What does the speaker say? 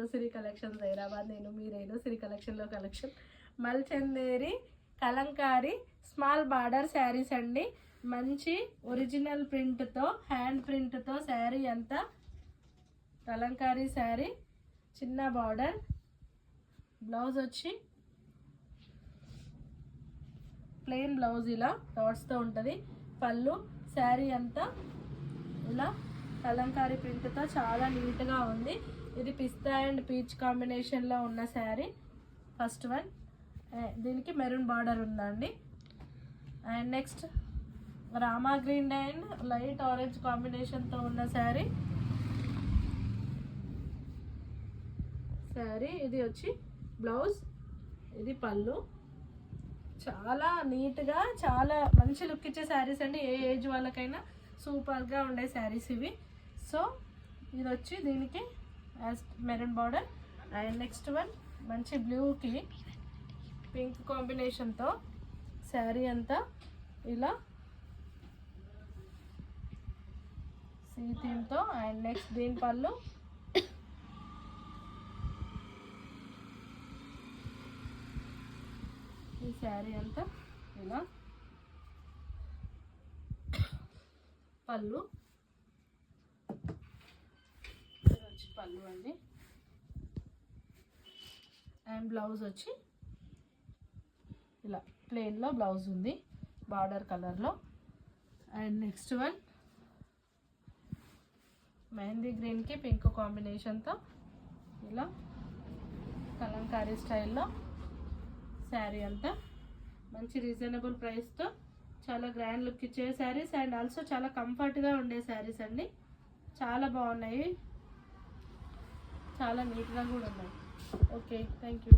To Siri collections Hyderabad. నేను మీ సిరి కలెక్షన్లో collection Mulchanderi Kalamkari small border saris అండి. మంచి ఒరిజినల్ ప్రింట్తో హ్యాండ్ ప్రింట్తో శారీ అంతా కలంకారీ శారీ. చిన్న బార్డర్, బ్లౌజ్ వచ్చి ప్లెయిన్ బ్లౌజ్ ఇలా డాట్స్తో ఉంటుంది. పళ్ళు శారీ అంతా ఇలా కలంకారీ ప్రింట్తో చాలా నీట్గా ఉంది. ఇది పిస్తా అండ్ పీచ్ కాంబినేషన్లో ఉన్న శారీ ఫస్ట్ వన్. దీనికి మెరూన్ బార్డర్ ఉందండి. And next Rama green and light orange కాంబినేషన్తో ఉన్న శారీ. ఇది వచ్చి బ్లౌజ్, ఇది పళ్ళు. చాలా నీట్గా చాలా మంచి లుక్ ఇచ్చే శారీస్ అండి. ఏ ఏజ్ వాళ్ళకైనా సూపర్గా ఉండే శారీస్ ఇవి. సో ఇది వచ్చి దీనికి maroon border. And next one మంచి బ్లూకి పింక్ కాంబినేషన్తో శారీ అంతా ఇలా సీ థీమ్తో. అండ్ నెక్స్ట్ దీని పళ్ళు, ఈ శారీ అంతా ఇలా పళ్ళు. వచ్చి పళ్ళు అండి. అండ్ బ్లౌజ్ వచ్చి ఇలా ప్లెయిన్లో బ్లౌజ్ ఉంది బార్డర్ కలర్లో. అండ్ నెక్స్ట్ వన్ మెహందీ గ్రీన్కి పింక్ కాంబినేషన్తో ఇలా కలంకారీ స్టైల్లో శారీ అంతా మంచి రీజనబుల్ ప్రైస్తో చాలా గ్రాండ్ లుక్ ఇచ్చే శారీస్. అండ్ ఆల్సో చాలా కంఫర్ట్గా ఉండే శారీస్ అండి. చాలా బాగున్నాయి, చాలా నీట్గా కూడా ఉన్నాయి. Okay, thank you.